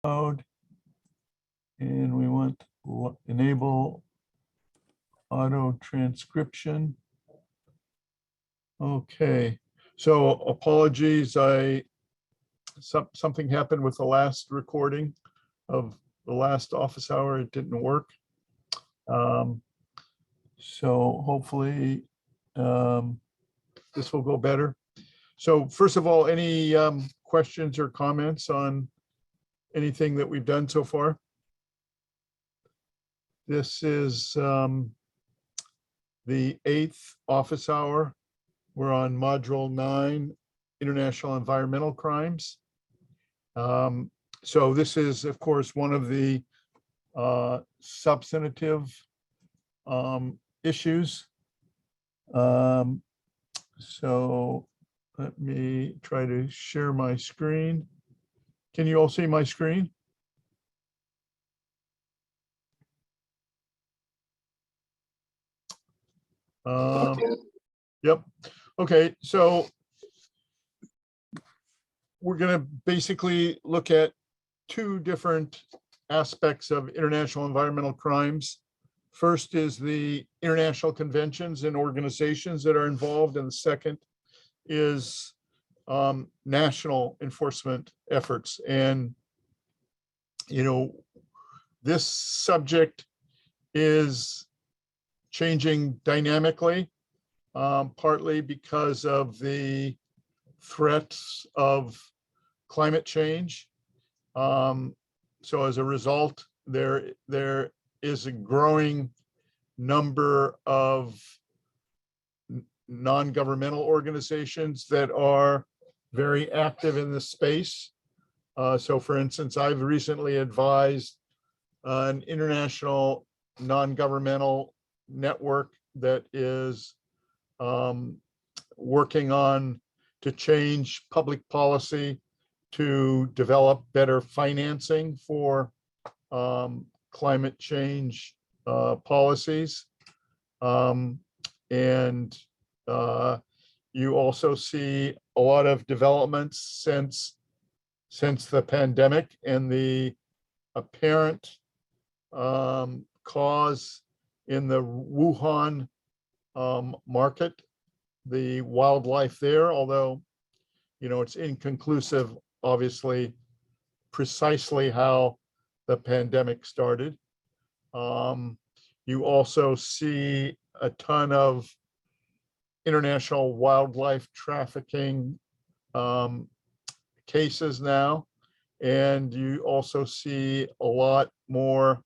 mode. And we want to enable auto transcription. Okay, so apologies, something happened with the last recording of the last office hour. It didn't work. So hopefully this will go better. So first of all, any questions or comments on anything that we've done so far? This is the 8th office hour. We're on module 9, international environmental crimes. So this is, of course, one of the substantive issues. So let me try to share my screen. Can you all see my screen? Yep. Okay, so we're going to basically look at two different aspects of international environmental crimes. First is the international conventions and organizations that are involved, and the second is national enforcement efforts. And, you know, this subject is changing dynamically, partly because of the threats of climate change. So as a result, there is a growing number of non-governmental organizations that are very active in this space. So for instance, I've recently advised an international non-governmental network that is working on to change public policy to develop better financing for climate change policies. And you also see a lot of developments since the pandemic and the apparent cause in the Wuhan market, the wildlife there, although, you know, it's inconclusive, obviously, precisely how the pandemic started. You also see a ton of international wildlife trafficking cases now, and you also see a lot more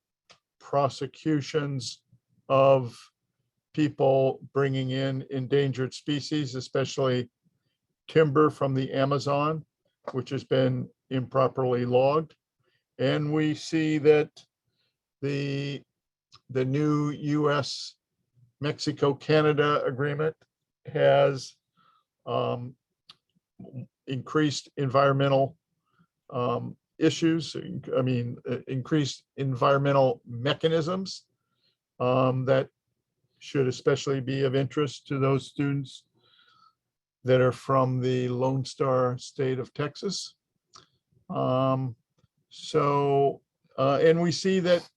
prosecutions of people bringing in endangered species, especially timber from the Amazon, which has been improperly logged. And we see that the new US-Mexico-Canada agreement has increased environmental issues, increased environmental mechanisms that should especially be of interest to those students that are from the Lone Star State of Texas. And we see that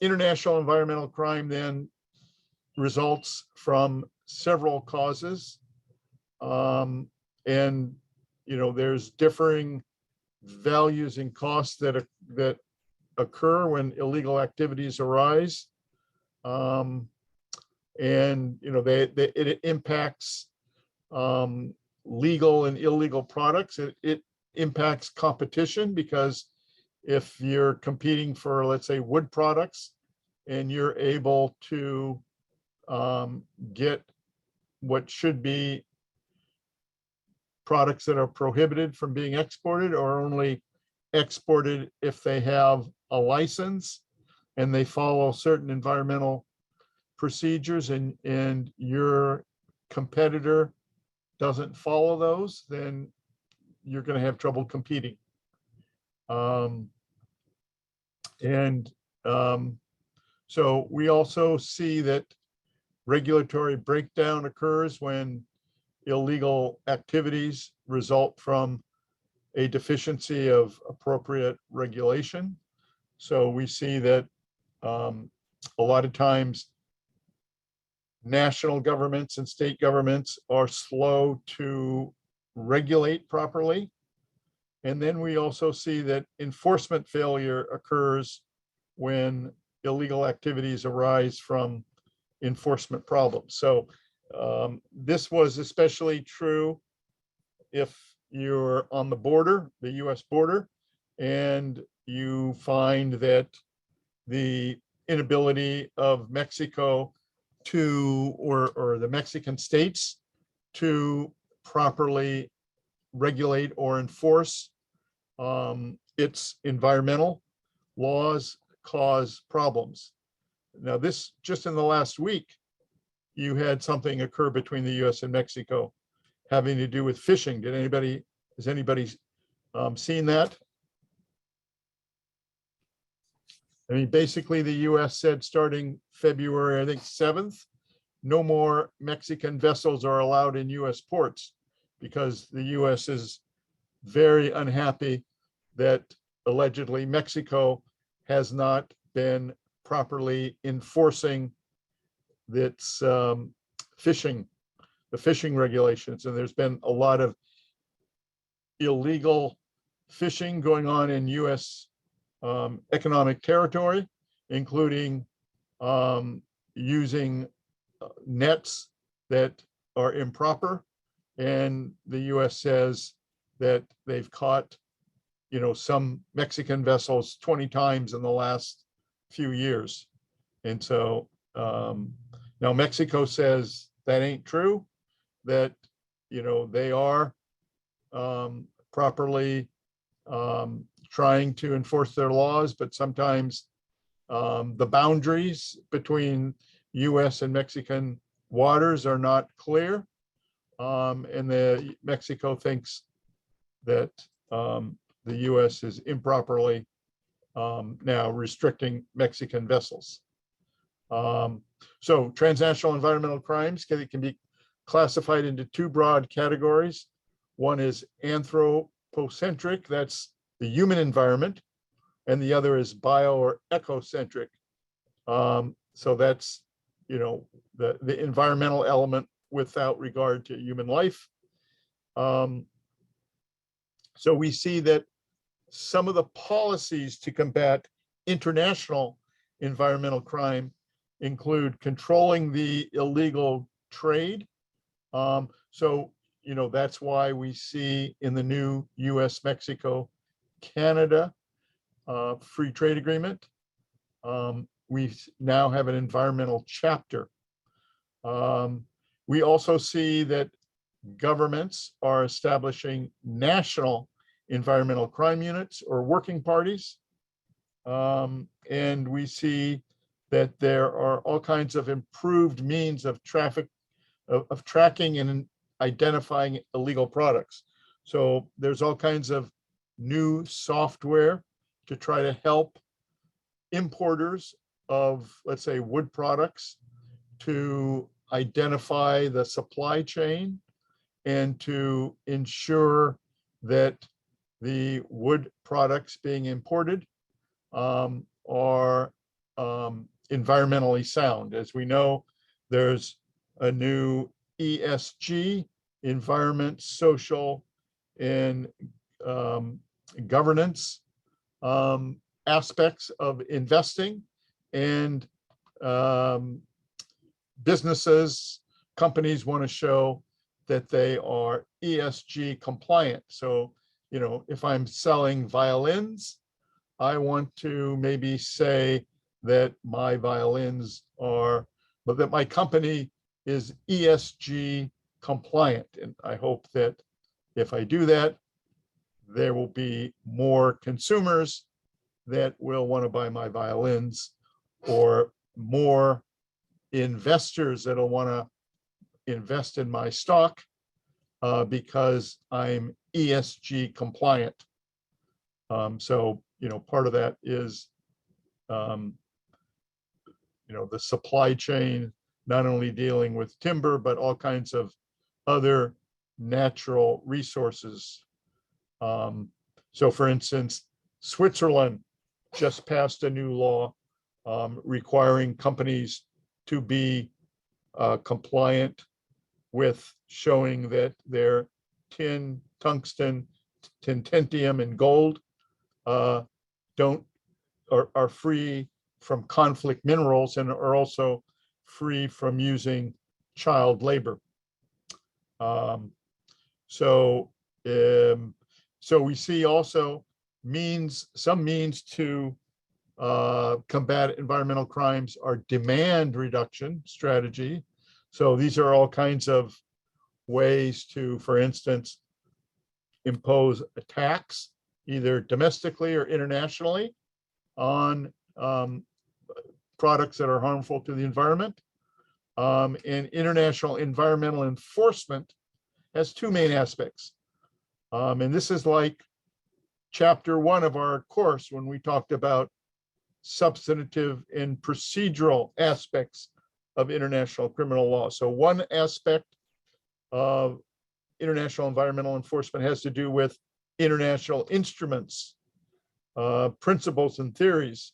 international environmental crime then results from several causes. And, you know, there's differing values and costs that occur when illegal activities arise. And, you know, it impacts legal and illegal products. It impacts competition, because if you're competing for, let's say, wood products, and you're able to get what should be products that are prohibited from being exported, or only exported if they have a license and they follow certain environmental procedures, and your competitor doesn't follow those, then you're going to have trouble competing. So we also see that regulatory breakdown occurs when illegal activities result from a deficiency of appropriate regulation. So we see that a lot of times national governments and state governments are slow to regulate properly. And then we also see that enforcement failure occurs when illegal activities arise from enforcement problems. So this was especially true if you're on the border, the US border, and you find that the inability of Mexico to, or the Mexican states to properly regulate or enforce its environmental laws cause problems. Now this, just in the last week, you had something occur between the US and Mexico having to do with fishing. Has anybody seen that? I mean, basically the US said starting February, I think 7th, no more Mexican vessels are allowed in US ports because the US is very unhappy that allegedly Mexico has not been properly enforcing its the fishing regulations. And there's been a lot of illegal fishing going on in US economic territory, including using nets that are improper. And the US says that they've caught, some Mexican vessels 20 times in the last few years. And so now Mexico says that ain't true, that, they are properly trying to enforce their laws, but sometimes the boundaries between US and Mexican waters are not clear. And Mexico thinks that the US is improperly now restricting Mexican vessels. So transnational environmental crimes can be classified into two broad categories. One is anthropocentric, that's the human environment, and the other is bio or ecocentric. So that's, the environmental element without regard to human life. So we see that some of the policies to combat international environmental crime include controlling the illegal trade. So, that's why we see in the new US-Mexico-Canada free trade agreement, we now have an environmental chapter. We also see that governments are establishing national environmental crime units or working parties. And we see that there are all kinds of improved means of tracking and identifying illegal products. So there's all kinds of new software to try to help importers of, let's say, wood products to identify the supply chain and to ensure that the wood products being imported are environmentally sound. As we know, there's a new ESG, environment, social, and governance aspects of investing, and companies want to show that they are ESG compliant. So, if I'm selling violins, I want to maybe say that my violins are, but that my company is ESG compliant. And I hope that if I do that, there will be more consumers that will want to buy my violins, or more investors that will want to invest in my stock because I'm ESG compliant. So, part of that is, the supply chain, not only dealing with timber, but all kinds of other natural resources. So for instance, Switzerland just passed a new law requiring companies to be compliant with showing that their tin, tungsten, titanium, and gold don't are free from conflict minerals and are also free from using child labor. So we see also some means to combat environmental crimes are demand reduction strategy. So these are all kinds of ways to, for instance, impose a tax, either domestically or internationally, on products that are harmful to the environment. And international environmental enforcement has two main aspects. And this is like chapter 1 of our course when we talked about substantive and procedural aspects of international criminal law. So one aspect of international environmental enforcement has to do with international instruments, principles and theories.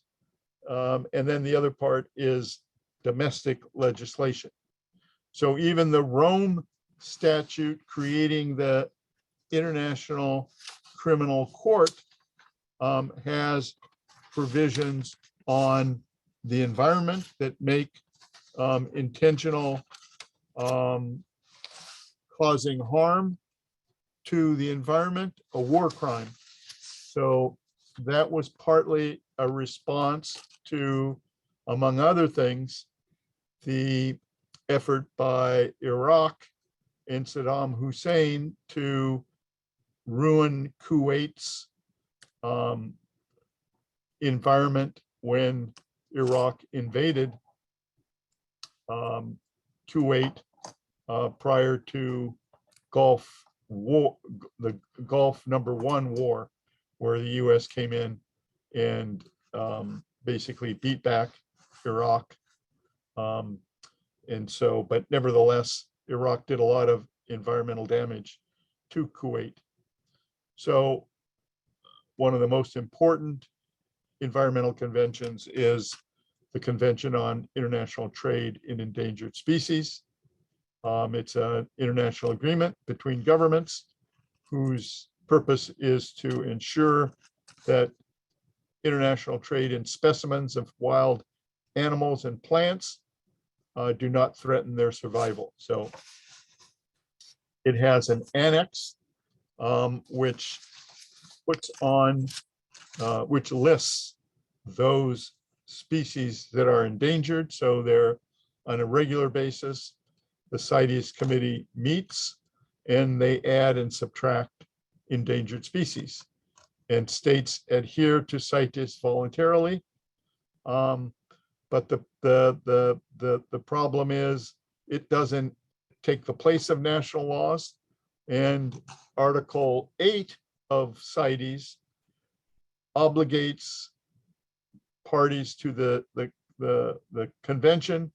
And then the other part is domestic legislation. So even the Rome Statute creating the International Criminal Court has provisions on the environment that make intentional causing harm to the environment a war crime. So that was partly a response to, among other things, the effort by Iraq and Saddam Hussein to ruin Kuwait's environment when Iraq invaded Kuwait prior to Gulf War, the Gulf #1 war, where the US came in and basically beat back Iraq. And so, but nevertheless, Iraq did a lot of environmental damage to Kuwait. So one of the most important environmental conventions is the Convention on International Trade in Endangered Species. It's an international agreement between governments whose purpose is to ensure that international trade in specimens of wild animals and plants do not threaten their survival. So it has an annex which puts on, which lists those species that are endangered. So they're on a regular basis. The CITES committee meets and they add and subtract endangered species. And states adhere to CITES voluntarily. But the problem is it doesn't take the place of national laws. And Article 8 of CITES obligates parties to the convention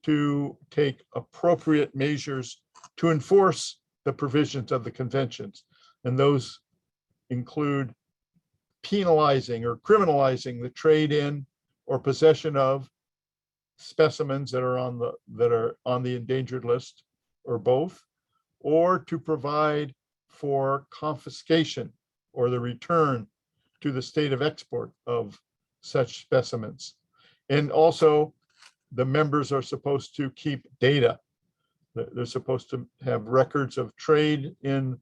to take appropriate measures to enforce the provisions of the conventions. And those include penalizing or criminalizing the trade in or possession of specimens that are on the endangered list, or both, or to provide for confiscation or the return to the state of export of such specimens. And also, the members are supposed to keep data. They're supposed to have records of trade in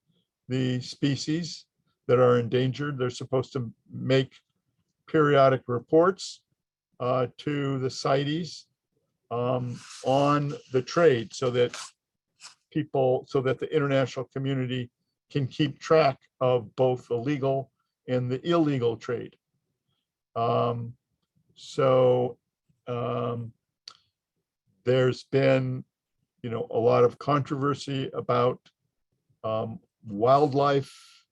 the species that are endangered. They're supposed to make periodic reports to the CITES on the trade, so that the international community can keep track of both the legal and the illegal trade. There's been, a lot of controversy about wildlife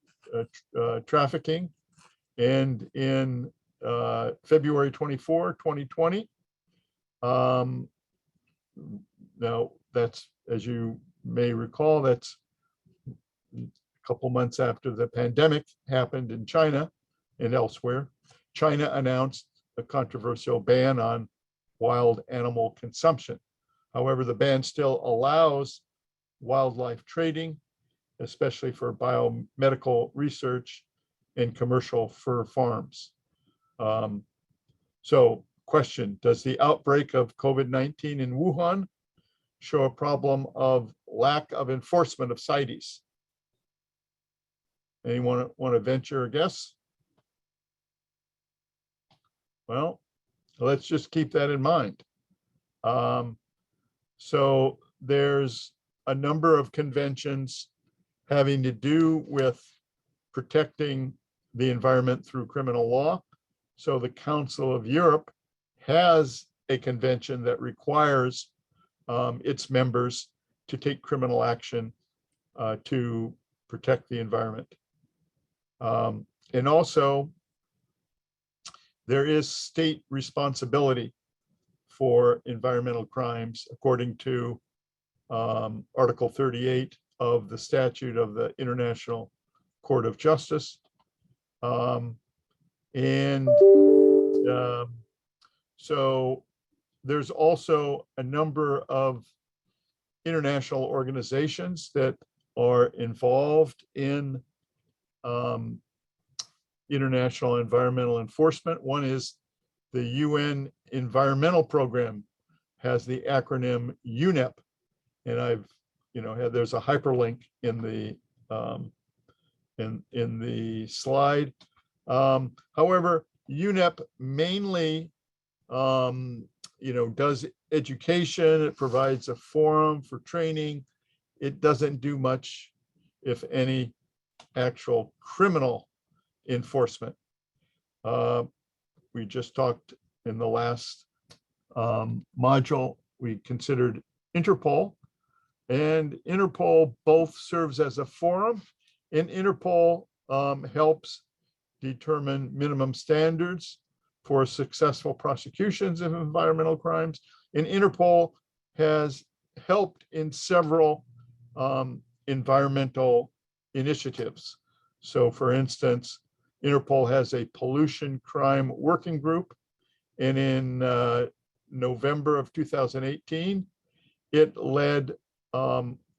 trafficking. And in February 24, 2020, now that's, as you may recall, that's a couple months after the pandemic happened in China and elsewhere, China announced a controversial ban on wild animal consumption. However, the ban still allows wildlife trading, especially for biomedical research and commercial fur farms. So, question, does the outbreak of COVID-19 in Wuhan show a problem of lack of enforcement of CITES? Anyone want to venture a guess? Well, let's just keep that in mind. So there's a number of conventions having to do with protecting the environment through criminal law. So the Council of Europe has a convention that requires its members to take criminal action to protect the environment. And also, there is state responsibility for environmental crimes, according to Article 38 of the Statute of the International Court of Justice. So there's also a number of international organizations that are involved in international environmental enforcement. One is the UN Environmental Program, has the acronym UNEP, and I've there's a hyperlink in the slide. However, UNEP mainly does education. It provides a forum for training. It doesn't do much, if any, actual criminal enforcement. We just talked in the last module, we considered Interpol, and Interpol both serves as a forum, and Interpol helps determine minimum standards for successful prosecutions of environmental crimes. And Interpol has helped in several environmental initiatives. So for instance, Interpol has a pollution crime working group, and in November of 2018, it led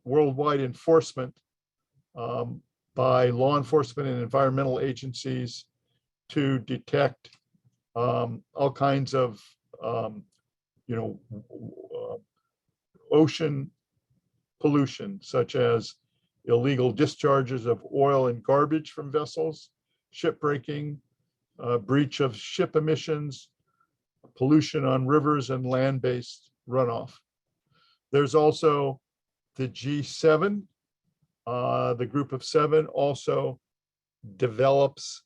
worldwide enforcement by law enforcement and environmental agencies to detect all kinds of ocean pollution, such as illegal discharges of oil and garbage from vessels, shipbreaking, breach of ship emissions, pollution on rivers and land-based runoff. There's also the G7. The group of seven also develops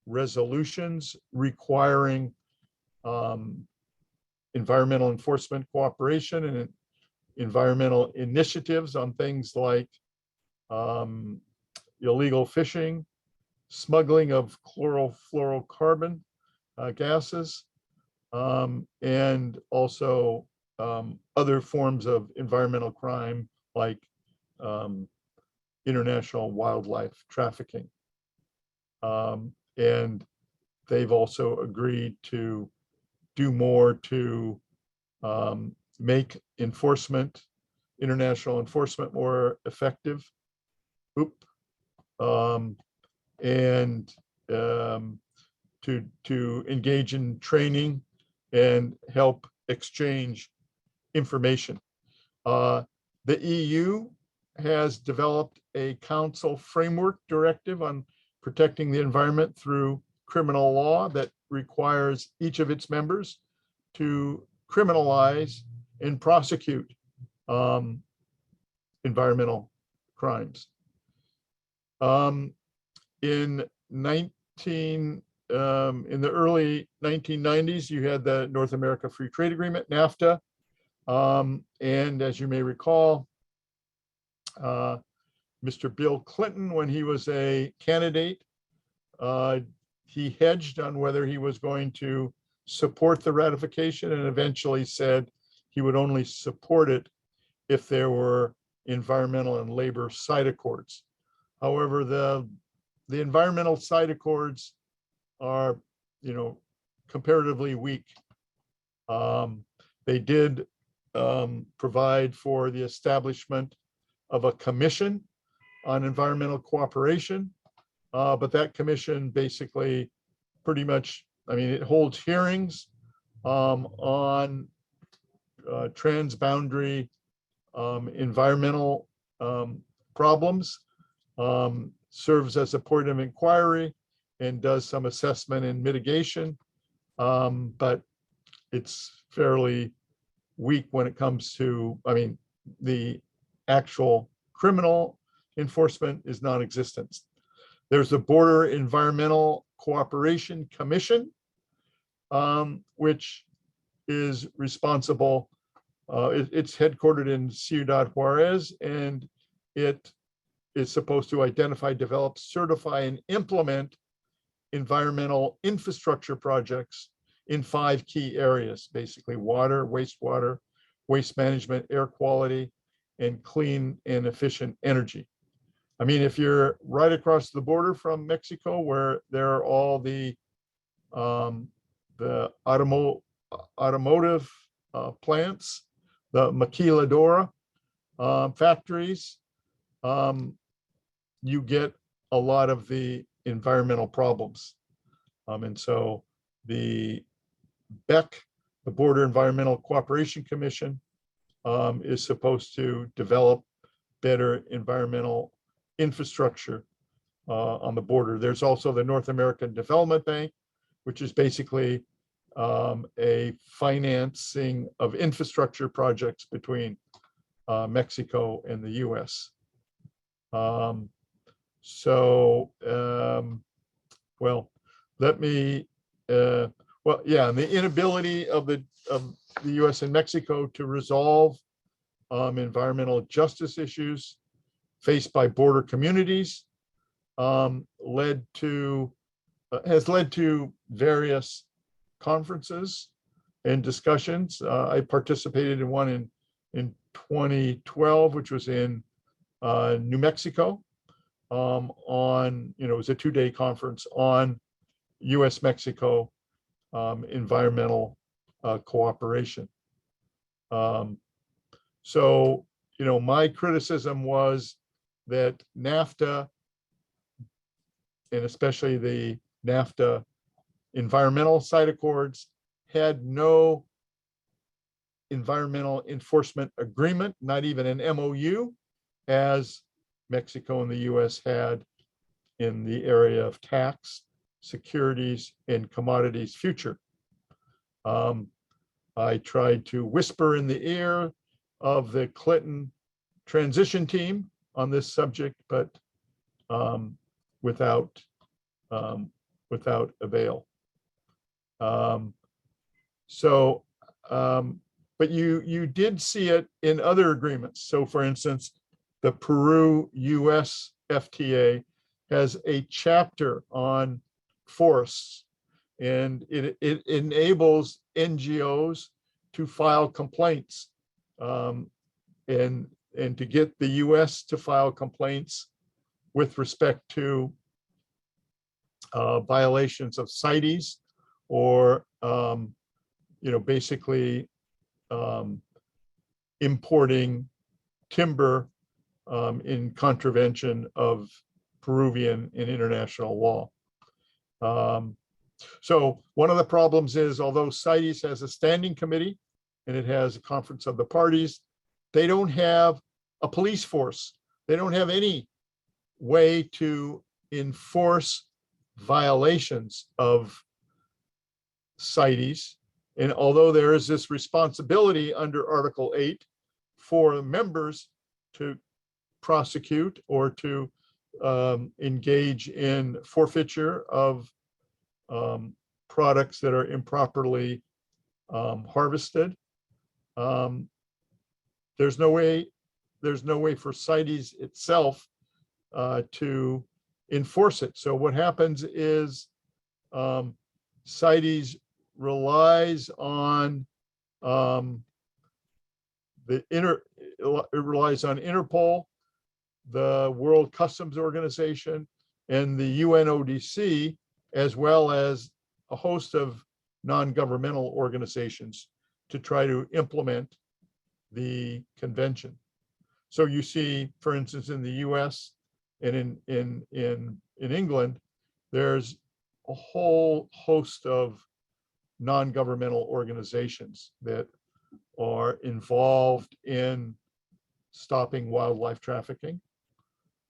resolutions requiring environmental enforcement cooperation and environmental initiatives on things like illegal fishing, smuggling of chlorofluorocarbon gases, and also other forms of environmental crime like international wildlife trafficking. And they've also agreed to do more to make enforcement, international enforcement, more effective. And to engage in training and help exchange information. The EU has developed a council framework directive on protecting the environment through criminal law that requires each of its members to criminalize and prosecute environmental crimes. In the early 1990s, you had the North America Free Trade Agreement, NAFTA. And as you may recall, Mr. Bill Clinton, when he was a candidate, he hedged on whether he was going to support the ratification, and eventually said he would only support it if there were environmental and labor side accords. However, the environmental site accords are, comparatively weak. They did provide for the establishment of a commission on environmental cooperation, but that commission basically pretty much, it holds hearings on transboundary environmental problems, serves as a point of inquiry, and does some assessment and mitigation, but it's fairly weak when it comes to, the actual criminal enforcement is non-existent. There's the Border Environmental Cooperation Commission, which is responsible. It's headquartered in Ciudad Juarez, and it is supposed to identify, develop, certify, and implement environmental infrastructure projects in 5 key areas, basically water, wastewater, waste management, air quality, and clean and efficient energy. If you're right across the border from Mexico, where there are all the automotive plants, the maquiladora factories, you get a lot of the environmental problems. And so the BEC, the Border Environmental Cooperation Commission, is supposed to develop better environmental infrastructure on the border. There's also the North American Development Bank, which is basically a financing of infrastructure projects between Mexico and the US. And the inability of the US and Mexico to resolve environmental justice issues faced by border communities has led to various conferences and discussions. I participated in one in 2012, which was in New Mexico, it was a 2-day conference on US-Mexico environmental cooperation. My criticism was that NAFTA, and especially the NAFTA environmental site accords, had no environmental enforcement agreement, not even an MOU, as Mexico and the US had in the area of tax, securities, and commodities future. I tried to whisper in the ear of the Clinton transition team on this subject, but without avail. But you did see it in other agreements. So for instance, the Peru-US FTA has a chapter on forests, and it enables NGOs to file complaints, and to get the US to file complaints with respect to violations of CITES, or basically importing timber in contravention of Peruvian and international law. So one of the problems is, although CITES has a standing committee and it has a conference of the parties, they don't have a police force. They don't have any way to enforce violations of CITES. And although there is this responsibility under Article 8 for members to prosecute or to engage in forfeiture of products that are improperly harvested, there's no way for CITES itself to enforce it. So what happens is CITES relies on Interpol the World Customs Organization and the UNODC, as well as a host of non-governmental organizations to try to implement the convention. So you see, for instance, in the US and in England, there's a whole host of non-governmental organizations that are involved in stopping wildlife trafficking.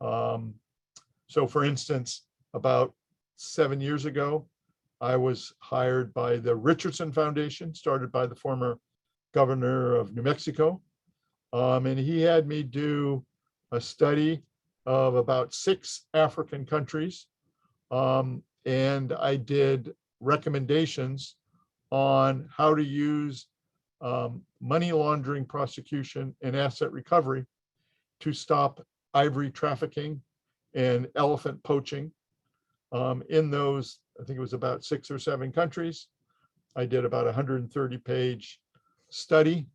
So for instance, about 7 years ago, I was hired by the Richardson Foundation, started by the former governor of New Mexico. And he had me do a study of about 6 African countries. And I did recommendations on how to use money laundering prosecution and asset recovery to stop ivory trafficking and elephant poaching. In those, I think it was about 6 or 7 countries. I did about 130-page study.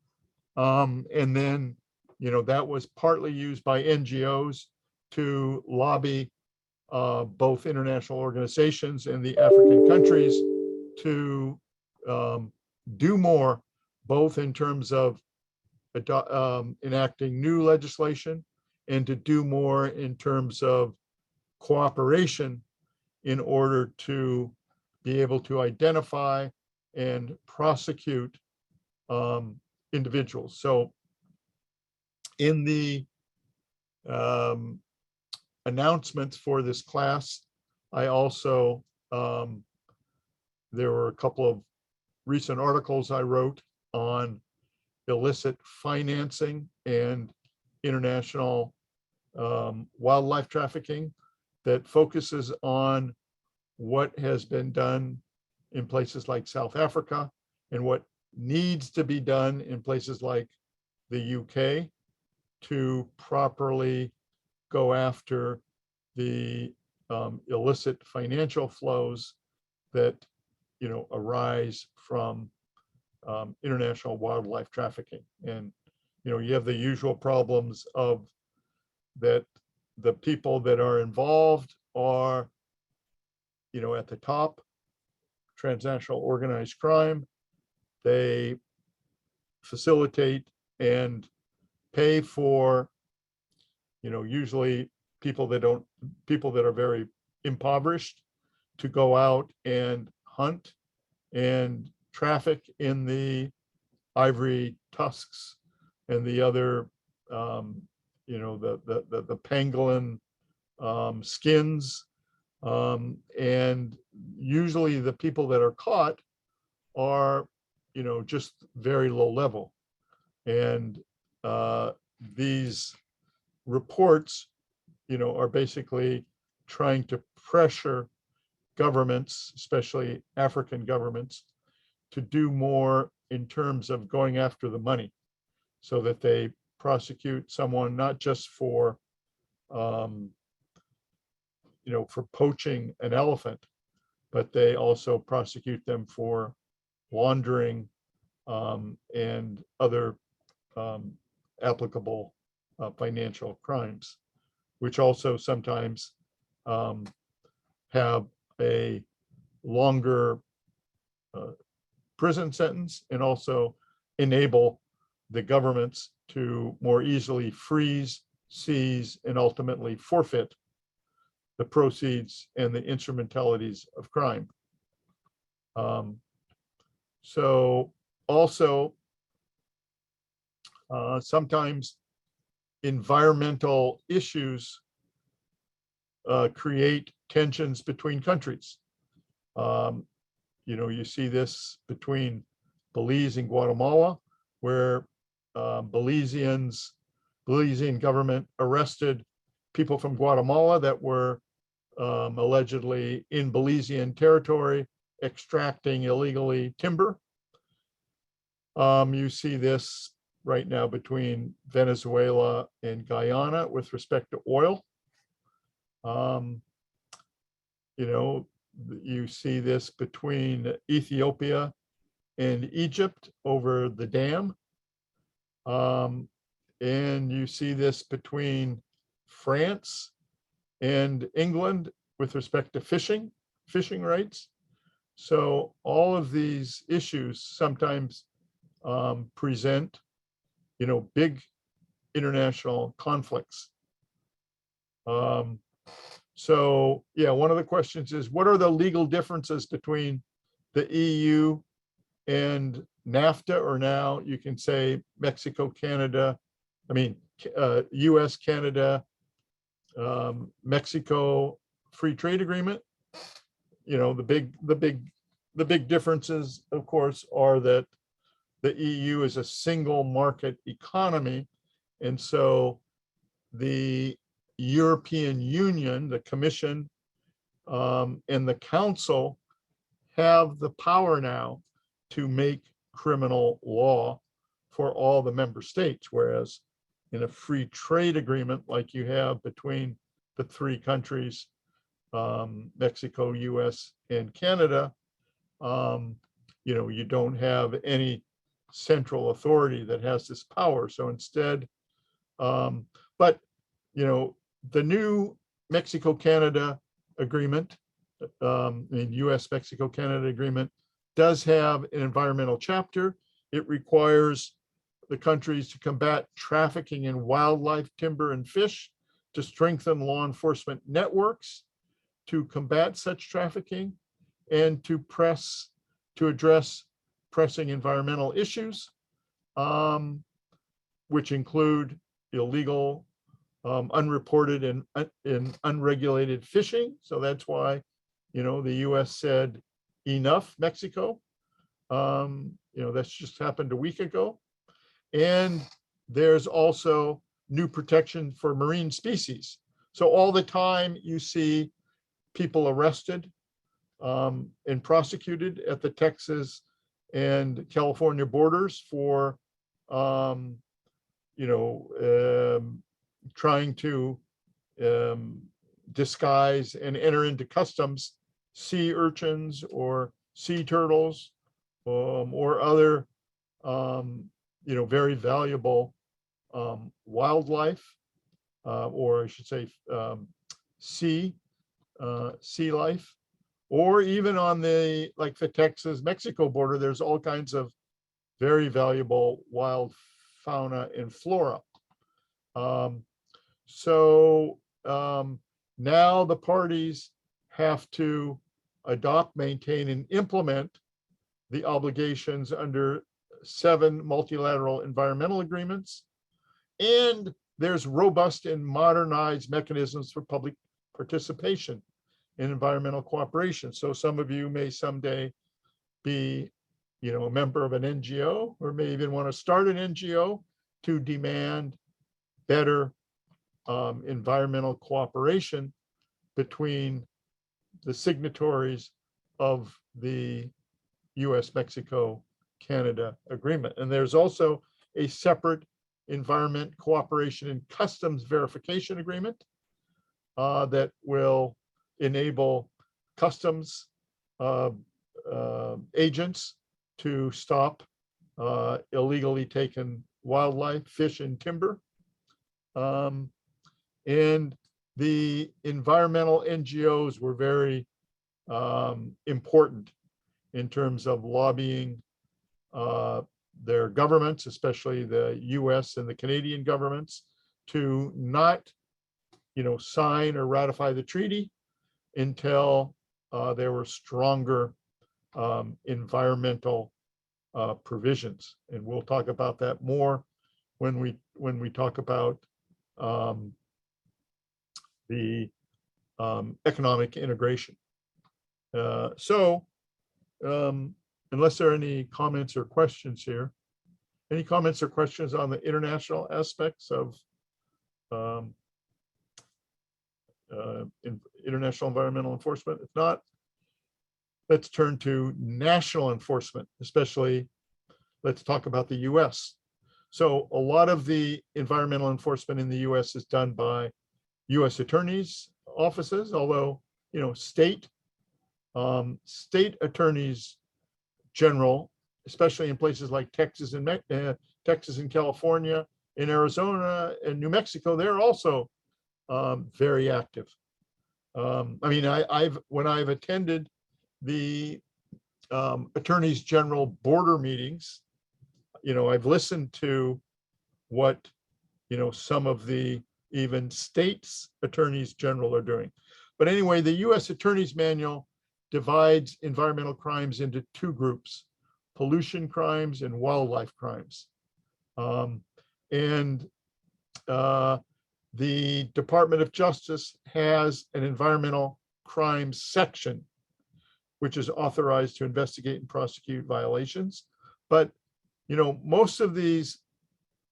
And then, that was partly used by NGOs to lobby both international organizations and the African countries to do more, both in terms of enacting new legislation and to do more in terms of cooperation in order to be able to identify and prosecute individuals. So in the announcements for this class, I also, there were a couple of recent articles I wrote on illicit financing and international wildlife trafficking that focuses on what has been done in places like South Africa and what needs to be done in places like the UK to properly go after the illicit financial flows that arise from international wildlife trafficking. And you have the usual problems of that the people that are involved are at the top, transnational organized crime. They facilitate and pay for usually people that are very impoverished to go out and hunt and traffic in the ivory tusks and the other the pangolin skins, and usually the people that are caught are just very low level. And these reports are basically trying to pressure governments, especially African governments, to do more in terms of going after the money, so that they prosecute someone not just for for poaching an elephant, but they also prosecute them for laundering and other applicable financial crimes, which also sometimes have a longer prison sentence and also enable the governments to more easily freeze, seize, and ultimately forfeit the proceeds and the instrumentalities of crime. So also, sometimes environmental issues create tensions between countries. You see this between Belize and Guatemala, where Belizean government arrested people from Guatemala that were allegedly in Belizean territory extracting illegally timber. You see this right now between Venezuela and Guyana with respect to oil. You see this between Ethiopia and Egypt over the dam. And you see this between France and England with respect to fishing rights. So all of these issues sometimes present, big international conflicts. So yeah, one of the questions is, what are the legal differences between the EU and NAFTA, or now you can say Mexico, Canada, US, Canada, Mexico free trade agreement? The big differences, of course, are that the EU is a single market economy. And so the European Union, the Commission, and the Council have the power now to make criminal law for all the member states, whereas in a free trade agreement like you have between the three countries, Mexico, US, and Canada, you don't have any central authority that has this power. So instead, but the new Mexico-Canada agreement, US-Mexico-Canada agreement, does have an environmental chapter. It requires the countries to combat trafficking in wildlife, timber, and fish, to strengthen law enforcement networks to combat such trafficking, and to address pressing environmental issues, which include illegal, unreported, and unregulated fishing. So that's why, the US said, enough, Mexico. That's just happened a week ago. And there's also new protection for marine species. So all the time you see people arrested and prosecuted at the Texas and California borders for, trying to disguise and enter into customs sea urchins or sea turtles, or other, very valuable wildlife, or I should say sea life. Or even on the Texas-Mexico border, there's all kinds of very valuable wild fauna and flora. Now the parties have to adopt, maintain, and implement the obligations under 7 multilateral environmental agreements. And there's robust and modernized mechanisms for public participation in environmental cooperation. So some of you may someday be, a member of an NGO, or may even want to start an NGO to demand better environmental cooperation between the signatories of the US-Mexico-Canada agreement. And there's also a separate environment cooperation and customs verification agreement that will enable customs agents to stop illegally taken wildlife, fish, and timber. And the environmental NGOs were very important in terms of lobbying their governments, especially the US and the Canadian governments, to not, sign or ratify the treaty until there were stronger environmental provisions. And we'll talk about that more when we talk about the economic integration. Unless there are any comments or questions here, any comments or questions on the international aspects of international environmental enforcement? If not, let's turn to national enforcement, especially let's talk about the US. So a lot of the environmental enforcement in the US is done by US attorneys' offices, although, state attorneys general, especially in places like Texas and California, in Arizona and New Mexico, they're also very active. I mean, when I've attended the attorneys general border meetings, I've listened to what, some of the even states attorneys general are doing. But anyway, the U.S. Attorney's Manual divides environmental crimes into two groups: pollution crimes and wildlife crimes. And the Department of Justice has an environmental crimes section, which is authorized to investigate and prosecute violations. But, most of these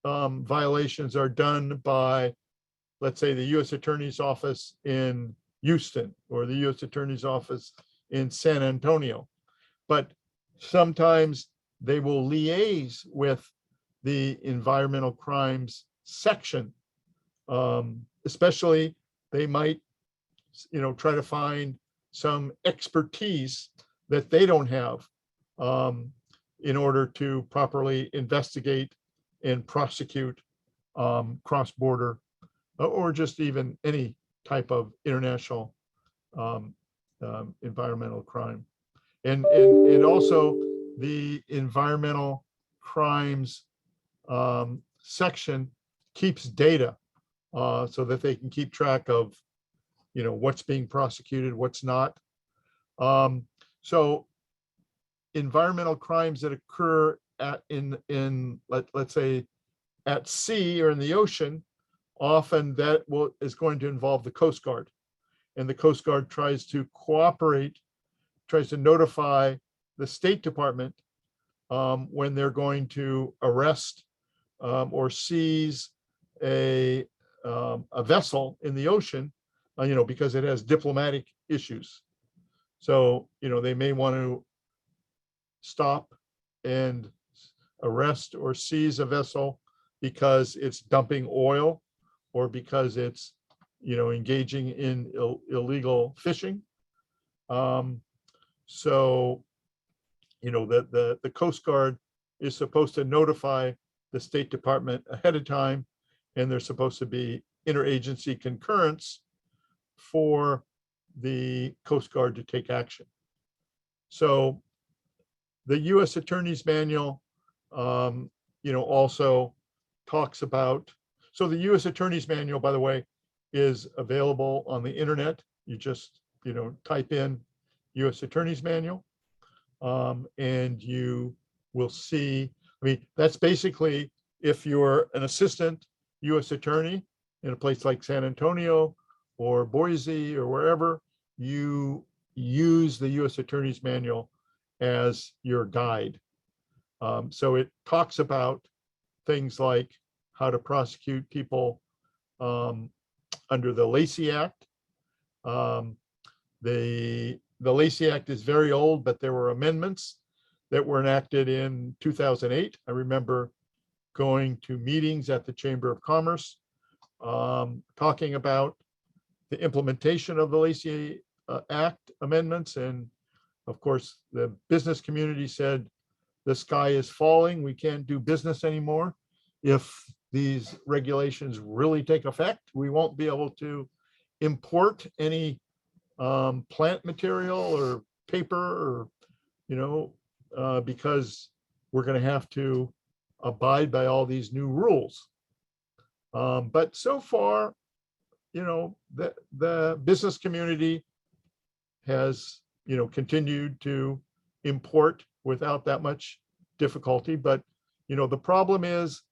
violations are done by, let's say, the U.S. Attorney's Office in Houston or the U.S. Attorney's Office in San Antonio. But sometimes they will liaise with the environmental crimes section. Especially, they might, try to find some expertise that they don't have in order to properly investigate and prosecute cross-border or just even any type of international environmental crime. And also the environmental crimes section keeps data so that they can keep track of, what's being prosecuted, what's not. So environmental crimes that occur let's say at sea or in the ocean, often that is going to involve the Coast Guard, and the Coast Guard tries to cooperate, tries to notify the State Department when they're going to arrest or seize a vessel in the ocean, because it has diplomatic issues. So, they may want to stop and arrest or seize a vessel because it's dumping oil or because it's, engaging in illegal fishing. So, the Coast Guard is supposed to notify the State Department ahead of time, and there's supposed to be interagency concurrence for the Coast Guard to take action. So the U.S. Attorney's Manual, also talks about, so the U.S. Attorney's Manual, by the way, is available on the internet. You just, type in U.S. Attorney's Manual, and you will see, that's basically if you're an assistant U.S. attorney in a place like San Antonio or Boise or wherever, you use the U.S. Attorney's Manual as your guide. So it talks about things like how to prosecute people under the Lacey Act. The Lacey Act is very old, but there were amendments that were enacted in 2008. I remember going to meetings at the Chamber of Commerce, talking about the implementation of the Lacey Act amendments. And of course, the business community said, the sky is falling. We can't do business anymore. If these regulations really take effect, we won't be able to import any plant material or paper or, because we're going to have to abide by all these new rules. But so far, the business community has, continued to import without that much difficulty. But, the problem is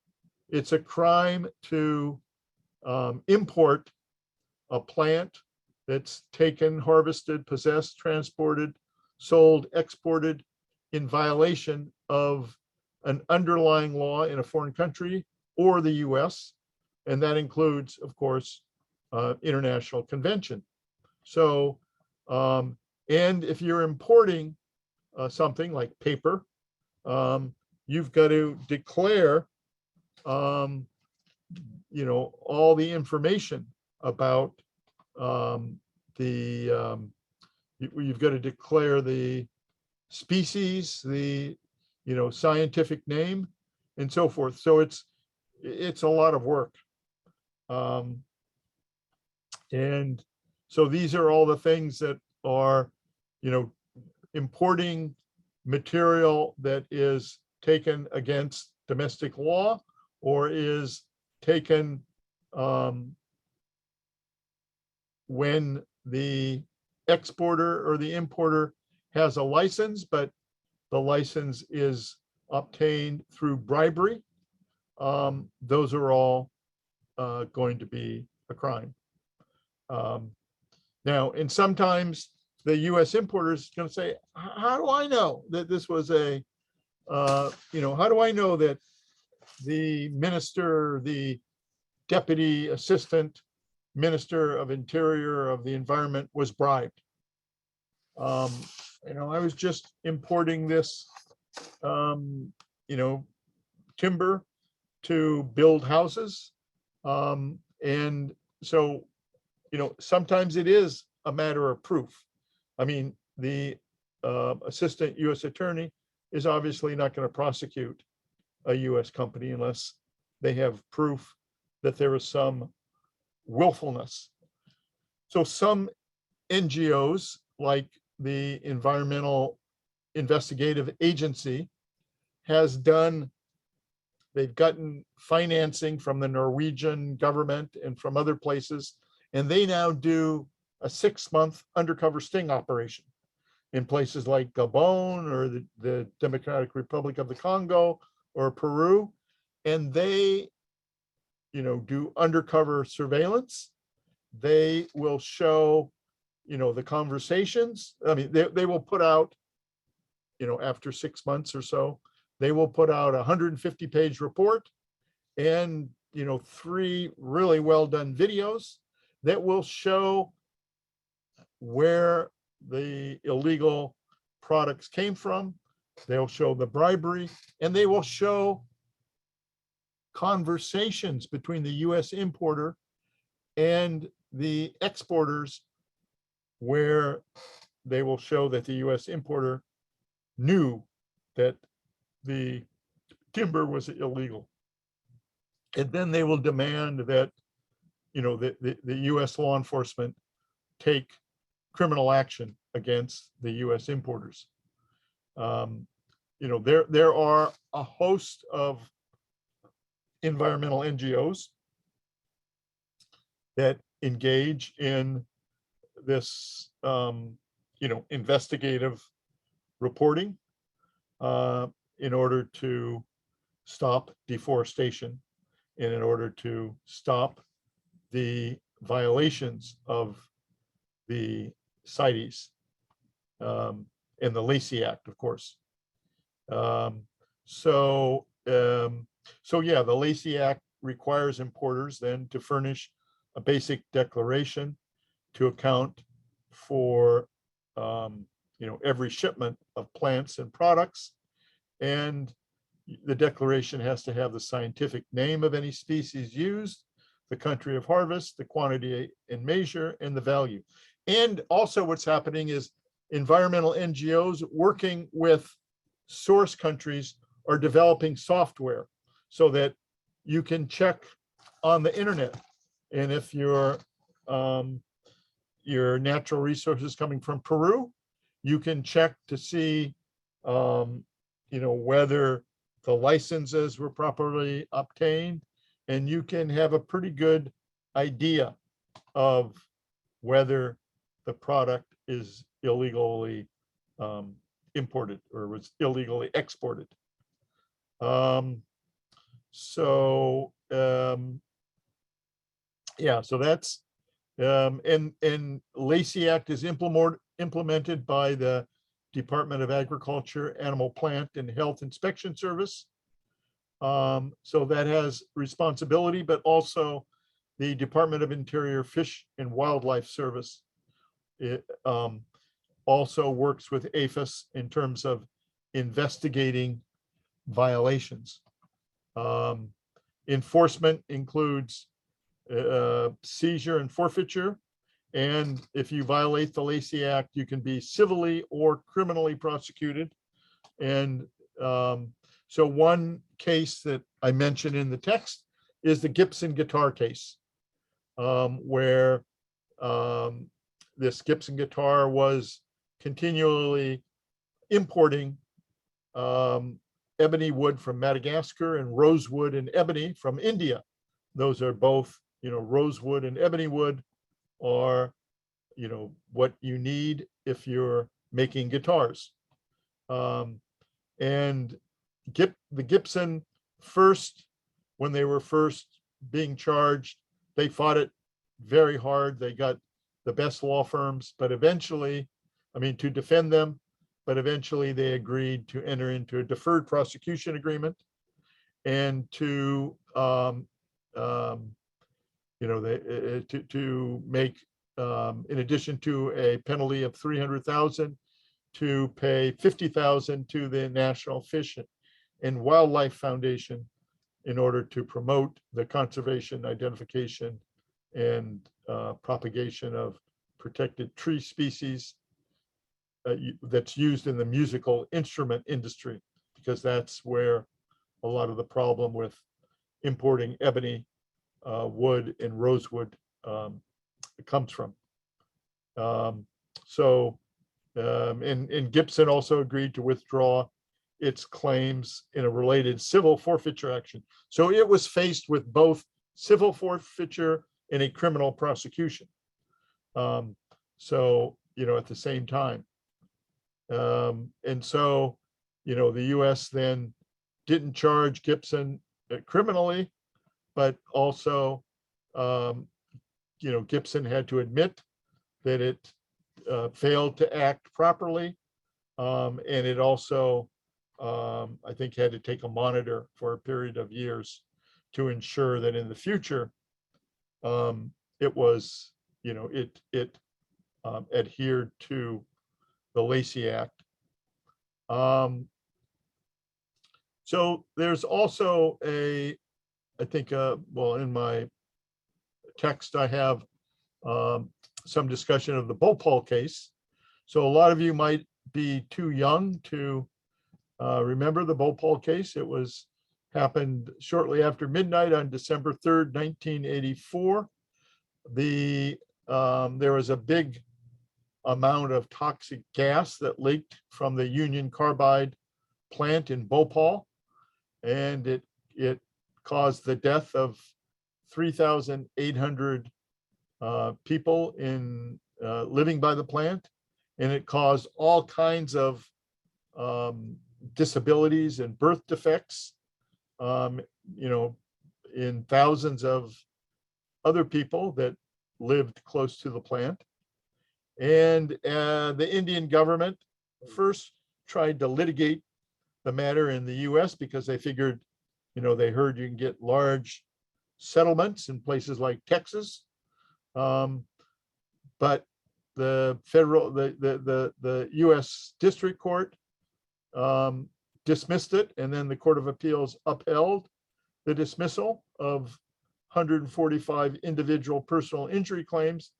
it's a crime to import a plant that's taken, harvested, possessed, transported, sold, exported in violation of an underlying law in a foreign country or the US. And that includes, of course, international convention. So, and if you're importing something like paper, you've got to declare, all the information about you've got to declare the species, the, scientific name, and so forth. So it's a lot of work. And so these are all the things that are, importing material that is taken against domestic law or is taken when the exporter or the importer has a license, but the license is obtained through bribery. Those are all going to be a crime. Now, and sometimes the U.S. importer is going to say, how do I know that this was how do I know that the minister, the deputy assistant minister of interior of the environment was bribed? I was just importing this, timber to build houses. And so, sometimes it is a matter of proof. I mean, the assistant U.S. attorney is obviously not going to prosecute a U.S. company unless they have proof that there is some willfulness. So some NGOs, like the Environmental Investigative Agency, they've gotten financing from the Norwegian government and from other places, and they now do a 6-month undercover sting operation in places like Gabon or the Democratic Republic of the Congo or Peru. And they, do undercover surveillance. They will show, the conversations. I mean, they will put out, after 6 months or so, they will put out a 150-page report and, 3 really well done videos that will show where the illegal products came from. They'll show the bribery, and they will show conversations between the U.S. importer and the exporters, where they will show that the U.S. importer knew that the timber was illegal. And then they will demand that, the U.S. law enforcement take criminal action against the U.S. importers. There are a host of environmental NGOs that engage in this, investigative reporting in order to stop deforestation and in order to stop the violations of the CITES and the Lacey Act, of course. So yeah, the Lacey Act requires importers then to furnish a basic declaration to account for every shipment of plants and products, and the declaration has to have the scientific name of any species used, the country of harvest, the quantity and measure, and the value. And also what's happening is environmental NGOs working with source countries are developing software so that you can check on the internet. And if your natural resources coming from Peru, you can check to see whether the licenses were properly obtained, and you can have a pretty good idea of whether the product is illegally imported or was illegally exported. So that's and Lacey Act is implemented by the Department of Agriculture, Animal Plant and Health Inspection Service. So that has responsibility, but also the Department of Interior Fish and Wildlife Service. It also works with APHIS in terms of investigating violations. Enforcement includes seizure and forfeiture. And if you violate the Lacey Act, you can be civilly or criminally prosecuted. And so one case that I mentioned in the text is the Gibson guitar case, where this Gibson guitar was continually importing ebony wood from Madagascar and rosewood and ebony from India. Those are both, rosewood and ebony wood are, what you need if you're making guitars. And the Gibson first, when they were first being charged, they fought it very hard. They got the best law firms, but eventually, to defend them, but eventually they agreed to enter into a deferred prosecution agreement and to, to make, in addition to a penalty of $300,000, to pay $50,000 to the National Fish and Wildlife Foundation in order to promote the conservation, identification, and propagation of protected tree species that's used in the musical instrument industry, because that's where a lot of the problem with importing ebony, wood, and rosewood comes from. And Gibson also agreed to withdraw its claims in a related civil forfeiture action. So it was faced with both civil forfeiture and a criminal prosecution. At the same time. And so, the US then didn't charge Gibson criminally, but also, Gibson had to admit that it failed to act properly. And it also, I think, had to take a monitor for a period of years to ensure that in the future, it was, it adhered to the Lacey Act. So there's also I think, in my text, I have some discussion of the Bhopal case. So a lot of you might be too young to remember the Bhopal case. It happened shortly after midnight on December 3rd, 1984. There was a big amount of toxic gas that leaked from the Union Carbide plant in Bhopal, and it caused the death of 3,800 people living by the plant, and it caused all kinds of disabilities and birth defects, in thousands of other people that lived close to the plant. And the Indian government first tried to litigate the matter in the US because they figured, they heard you can get large settlements in places like Texas. But the US District Court dismissed it, and then the Court of Appeals upheld the dismissal of 145 individual personal injury claims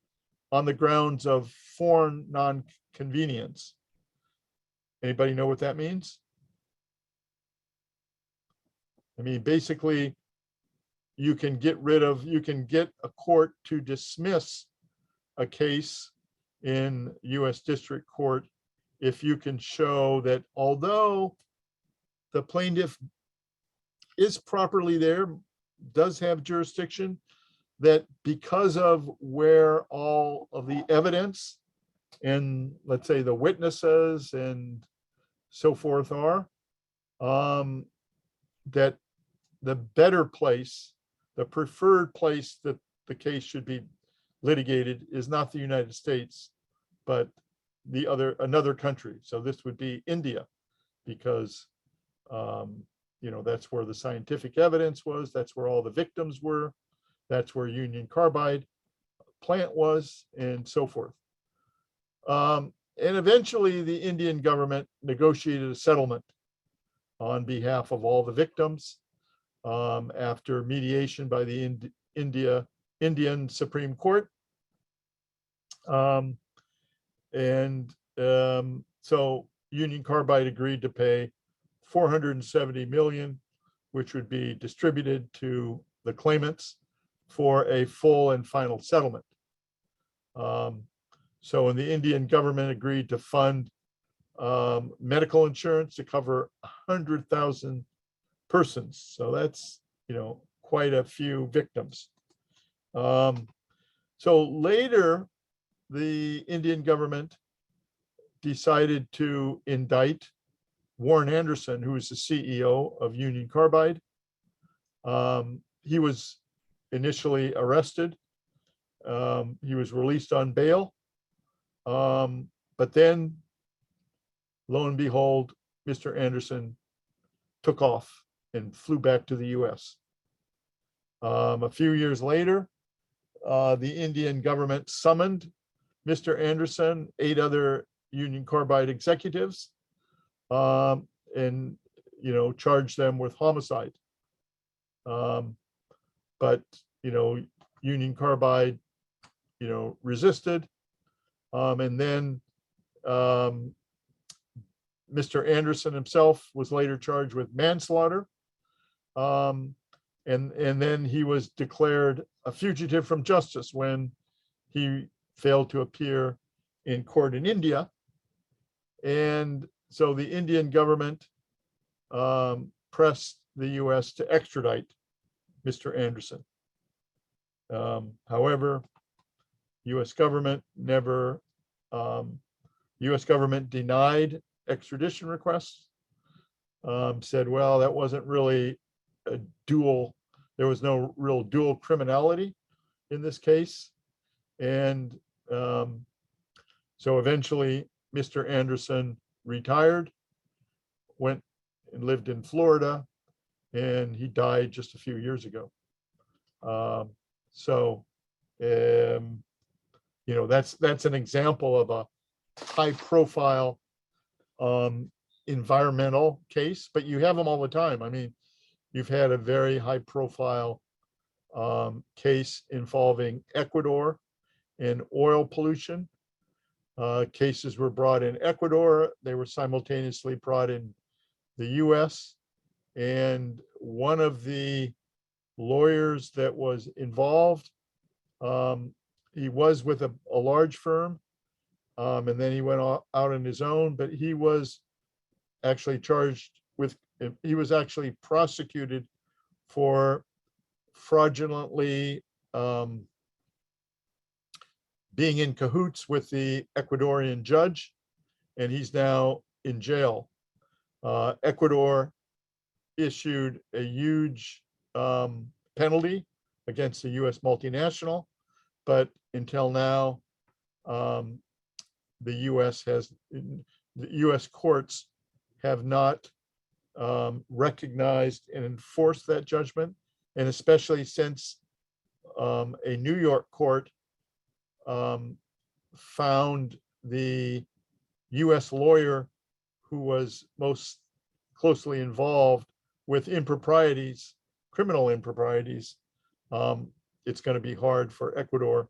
on the grounds of foreign non-convenience. Anybody know what that means? Basically, you can get a court to dismiss a case in US District Court if you can show that although the plaintiff is properly there, does have jurisdiction, that because of where all of the evidence and, let's say, the witnesses and so forth are, that the better place, the preferred place that the case should be litigated is not the United States, but another country. So this would be India, because that's where the scientific evidence was, that's where all the victims were, that's where Union Carbide plant was, and so forth. And eventually the Indian government negotiated a settlement on behalf of all the victims after mediation by the Indian Supreme Court. So Union Carbide agreed to pay $470 million, which would be distributed to the claimants for a full and final settlement. So when the Indian government agreed to fund medical insurance to cover 100,000 persons. So that's, quite a few victims. So later, the Indian government decided to indict Warren Anderson, who was the CEO of Union Carbide. He was initially arrested. He was released on bail. But then, lo and behold, Mr. Anderson took off and flew back to the US. A few years later, the Indian government summoned Mr. Anderson, 8 other Union Carbide executives, and charged them with homicide. But Union Carbide, resisted, and then Mr. Anderson himself was later charged with manslaughter, and then he was declared a fugitive from justice when he failed to appear in court in India. And so the Indian government pressed the US to extradite Mr. Anderson. However, US government denied extradition requests, said, well, that wasn't really a there was no real dual criminality in this case. And so eventually Mr. Anderson retired, went and lived in Florida, and he died just a few years ago. That's an example of a high profile environmental case, but you have them all the time. I mean, you've had a very high profile case involving Ecuador and oil pollution. Cases were brought in Ecuador. They were simultaneously brought in the US. And one of the lawyers that was involved, he was with a large firm, and then he went out on his own, but he was actually prosecuted for fraudulently being in cahoots with the Ecuadorian judge, and he's now in jail. Ecuador issued a huge penalty against the US multinational, but until now, the US courts have not recognized and enforced that judgment. And especially since a New York court found the US lawyer who was most closely involved with improprieties, criminal improprieties, it's going to be hard for Ecuador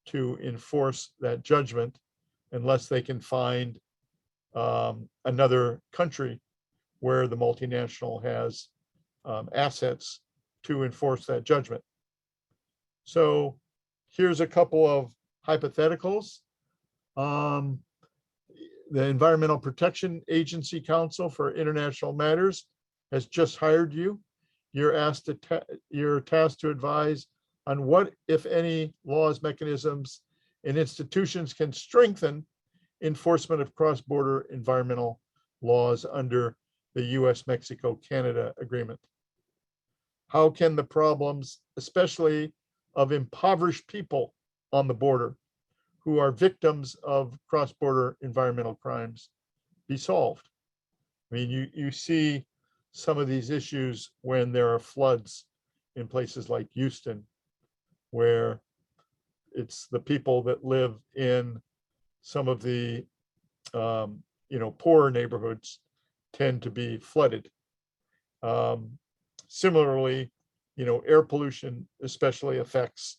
to enforce that judgment unless they can find another country where the multinational has assets to enforce that judgment. So here's a couple of hypotheticals. The Environmental Protection Agency Council for International Matters has just hired you. You're tasked to advise on what, if any, laws, mechanisms, and institutions can strengthen enforcement of cross-border environmental laws under the US-Mexico-Canada agreement. How can the problems, especially of impoverished people on the border who are victims of cross-border environmental crimes, be solved? I mean, you see some of these issues when there are floods in places like Houston, where it's the people that live in some of the poorer neighborhoods tend to be flooded. Similarly, air pollution especially affects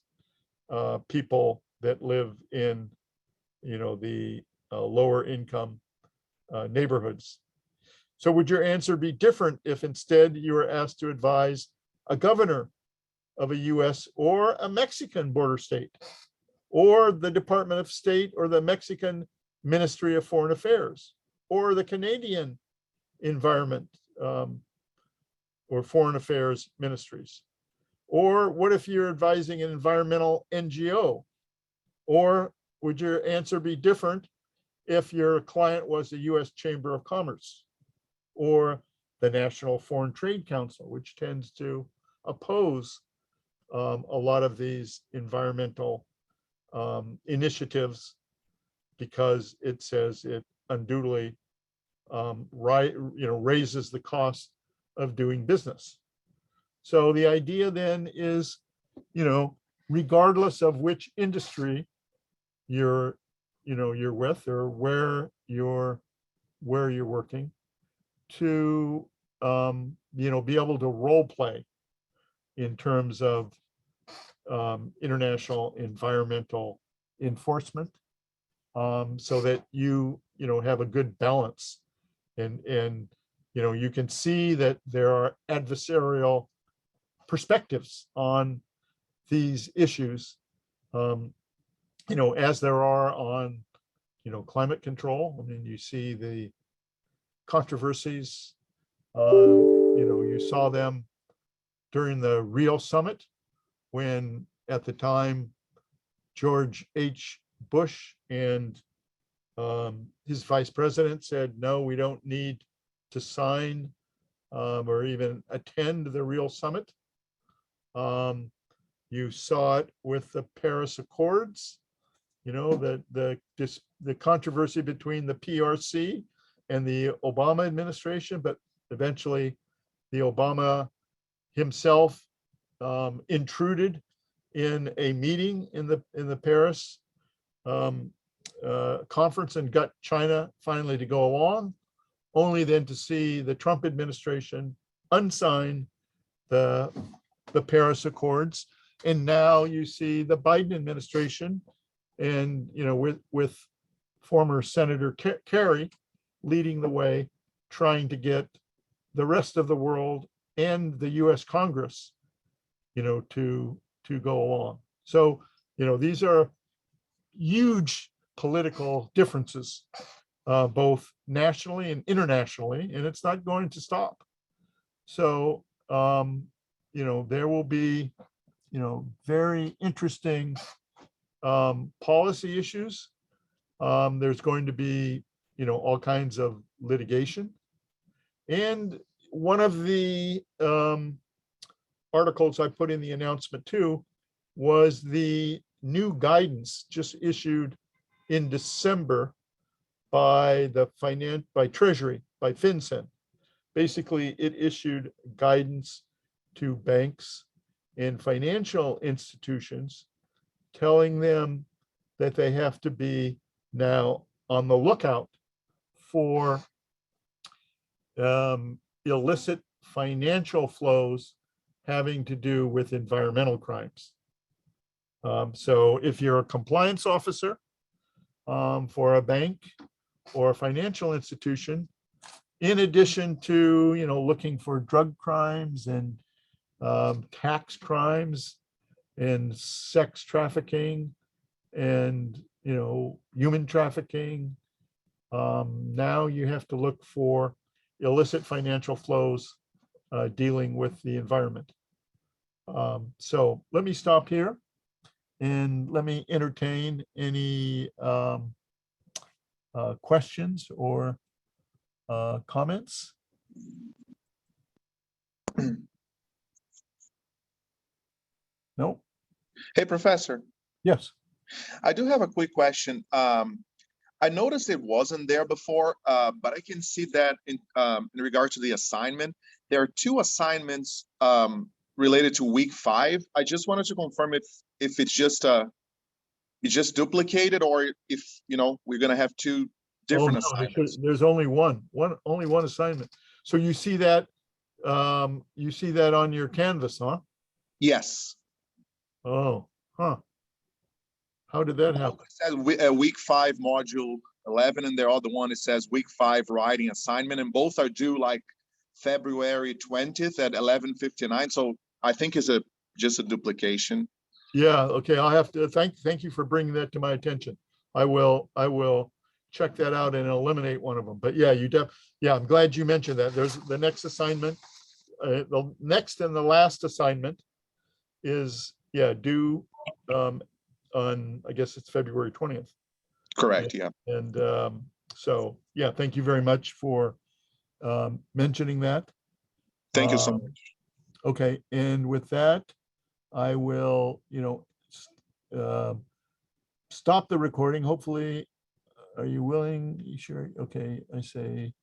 people that live in the lower income neighborhoods. So would your answer be different if instead you were asked to advise a governor of a US or a Mexican border state? or the Department of State, or the Mexican Ministry of Foreign Affairs, or the Canadian Environment or Foreign Affairs Ministries? Or what if you're advising an environmental NGO? Or would your answer be different if your client was the US Chamber of Commerce or the National Foreign Trade Council, which tends to oppose a lot of these environmental initiatives because it says it unduly raises the cost of doing business. So the idea then is, regardless of which industry you're with or where you're working, to be able to role play in terms of international environmental enforcement, so that you have a good balance, and you can see that there are adversarial perspectives on these issues, as there are on climate control. I mean, you see the controversies, you saw them during the Rio summit, when at the time George H. Bush and his vice president said, no, we don't need to sign or even attend the Rio summit. You saw it with the Paris Accords, the controversy between the PRC and the Obama administration, but eventually the Obama himself intruded in a meeting in the Paris conference and got China finally to go along, only then to see the Trump administration unsign the Paris Accords. And now you see the Biden administration, and with former Senator Kerry leading the way, trying to get the rest of the world and the US Congress to go along. So these are huge political differences, both nationally and internationally, and it's not going to stop. So there will be very interesting policy issues. There's going to be all kinds of litigation. And one of the articles I put in the announcement too was the new guidance just issued in December by Treasury, by FinCEN. Basically, it issued guidance to banks and financial institutions, telling them that they have to be now on the lookout for illicit financial flows having to do with environmental crimes. So if you're a compliance officer for a bank or a financial institution, in addition to looking for drug crimes and tax crimes and sex trafficking and human trafficking, now you have to look for illicit financial flows dealing with the environment. So let me stop here and let me entertain any questions or comments. No? Hey, Professor. Yes. I do have a quick question. I noticed it wasn't there before, but I can see that in regard to the assignment, there are two assignments related to week 5. I just wanted to confirm if it's just duplicated, or if we're going to have two different assignments. There's only one assignment. So you see that on your canvas, huh? Yes. Oh, huh. How did that happen? It says week 5 module 11, and the other one it says week 5 writing assignment, and both are due like February 20th at 11:59. So I think it's just a duplication. Yeah, okay, I'll have to, thank you for bringing that to my attention. I will check that out and eliminate one of them. But yeah, yeah, I'm glad you mentioned that. There's the next assignment. The next and the last assignment is, yeah, due on, I guess it's February 20th. Correct, yeah. And so, yeah, thank you very much for mentioning that. Thank you so Um, much. Okay, and with that, I will, stop the recording. Hopefully, are you willing? You sure? Okay, I say.